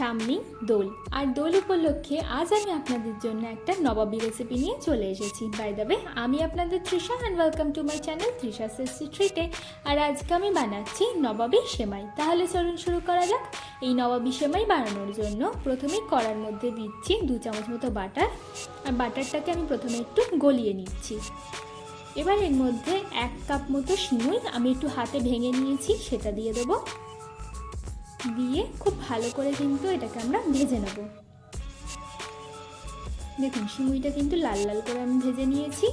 সামনে দোল, আর দোল উপলক্ষে আজ আমি আপনাদের জন্য একটা নবাবী রেসিপি নিয়ে চলে এসেছি। বাই দ্য ওয়ে, আমি আপনাদের Trisha and welcome to my channel Trisha tasty ট্রিটে। আর আজকে আমি বানাচ্ছি নবাবী সেমাই। তাহলে চলুন শুরু করা যাক। এই নবাবী সেমাই বানানোর জন্য প্রথমেই কড়ার মধ্যে দিচ্ছি 2 চামচ মতো বাটার, আর বাটারটাকে আমি প্রথমে একটু গলিয়ে নিচ্ছি। এবার এর মধ্যে 1 কাপ মতো সিমুই আমি একটু হাতে ভেঙে নিয়েছি, সেটা দিয়ে দেবো। দিয়ে খুব ভালো করে কিন্তু এটাকে আমরা ভেজে নেব। দেখুন সিমুইটা কিন্তু লাল লাল করে আমি ভেজে নিয়েছি।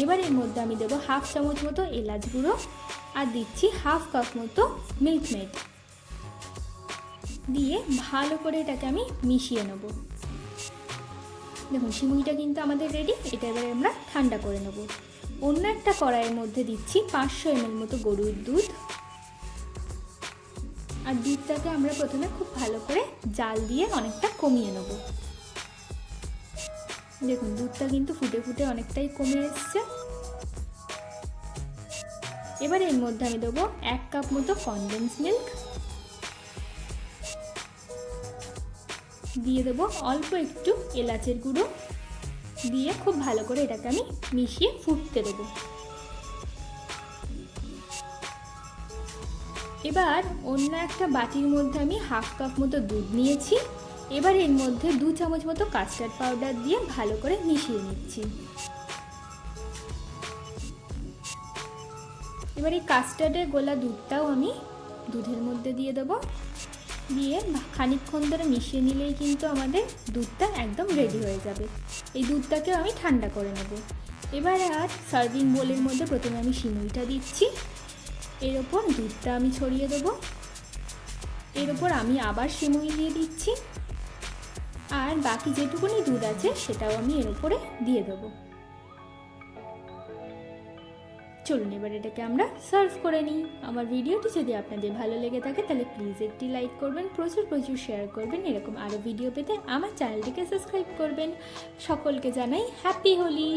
এবার এর মধ্যে আমি দেবো 1/2 চামচ মতো এলাচ গুঁড়ো, আর দিচ্ছি 1/2 কাপ মতো মিল্কমেড। দিয়ে ভালো করে এটাকে আমি মিশিয়ে নেব। দেখুন সিমুইটা কিন্তু আমাদের রেডি। এটা এবারে আমরা ঠান্ডা করে নেব। অন্য একটা কড়াইয়ের মধ্যে দিচ্ছি 500 ml মতো গরুর দুধ, আর দুধটাকে আমরা প্রথমে খুব ভালো করে জাল দিয়ে অনেকটা কমিয়ে নেব। দেখুন দুধটা কিন্তু ফুটে ফুটে অনেকটাই কমে এসছে। এবার এর মধ্যে আমি দেবো 1 কাপ মতো কনডেন্সড মিল্ক, দিয়ে দেবো অল্প একটু এলাচের গুঁড়ো, দিয়ে খুব ভালো করে এটাকে আমি মিশিয়ে ফুটতে দেবো। এবার অন্য একটা বাটির মধ্যে আমি 1/2 কাপ মতো দুধ নিয়েছি। এবার এর মধ্যে 2 চামচ মতো কাস্টার্ড পাউডার দিয়ে ভালো করে মিশিয়ে নিচ্ছি। এবার এই কাস্টার্ডের গোলা দুধটাও আমি দুধের মধ্যে দিয়ে দেবো। দিয়ে খানিকক্ষণ ধরে মিশিয়ে নিলেই কিন্তু আমাদের দুধটা একদম রেডি হয়ে যাবে। এই দুধটাকে আমি ঠান্ডা করে নেব। এবার আর সার্ভিং বোলের মধ্যে প্রথমে আমি সিমুইটা দিচ্ছি, এর ওপর দুধটা আমি ছড়িয়ে দেবো, এর ওপর আমি আবার সিমুই দিয়ে দিচ্ছি, আর বাকি যেটুকুনি দুধ আছে সেটাও আমি এর উপরে দিয়ে দেবো। চলুন এবার এটাকে আমরা সার্ভ করে নিই। আমার ভিডিওটি যদি আপনাদের ভালো লেগে থাকে তাহলে প্লিজ একটি লাইক করবেন, প্রচুর প্রচুর শেয়ার করবেন। এরকম আরও ভিডিও পেতে আমার চ্যানেলটিকে সাবস্ক্রাইব করবেন। সকলকে জানাই হ্যাপি হোলি।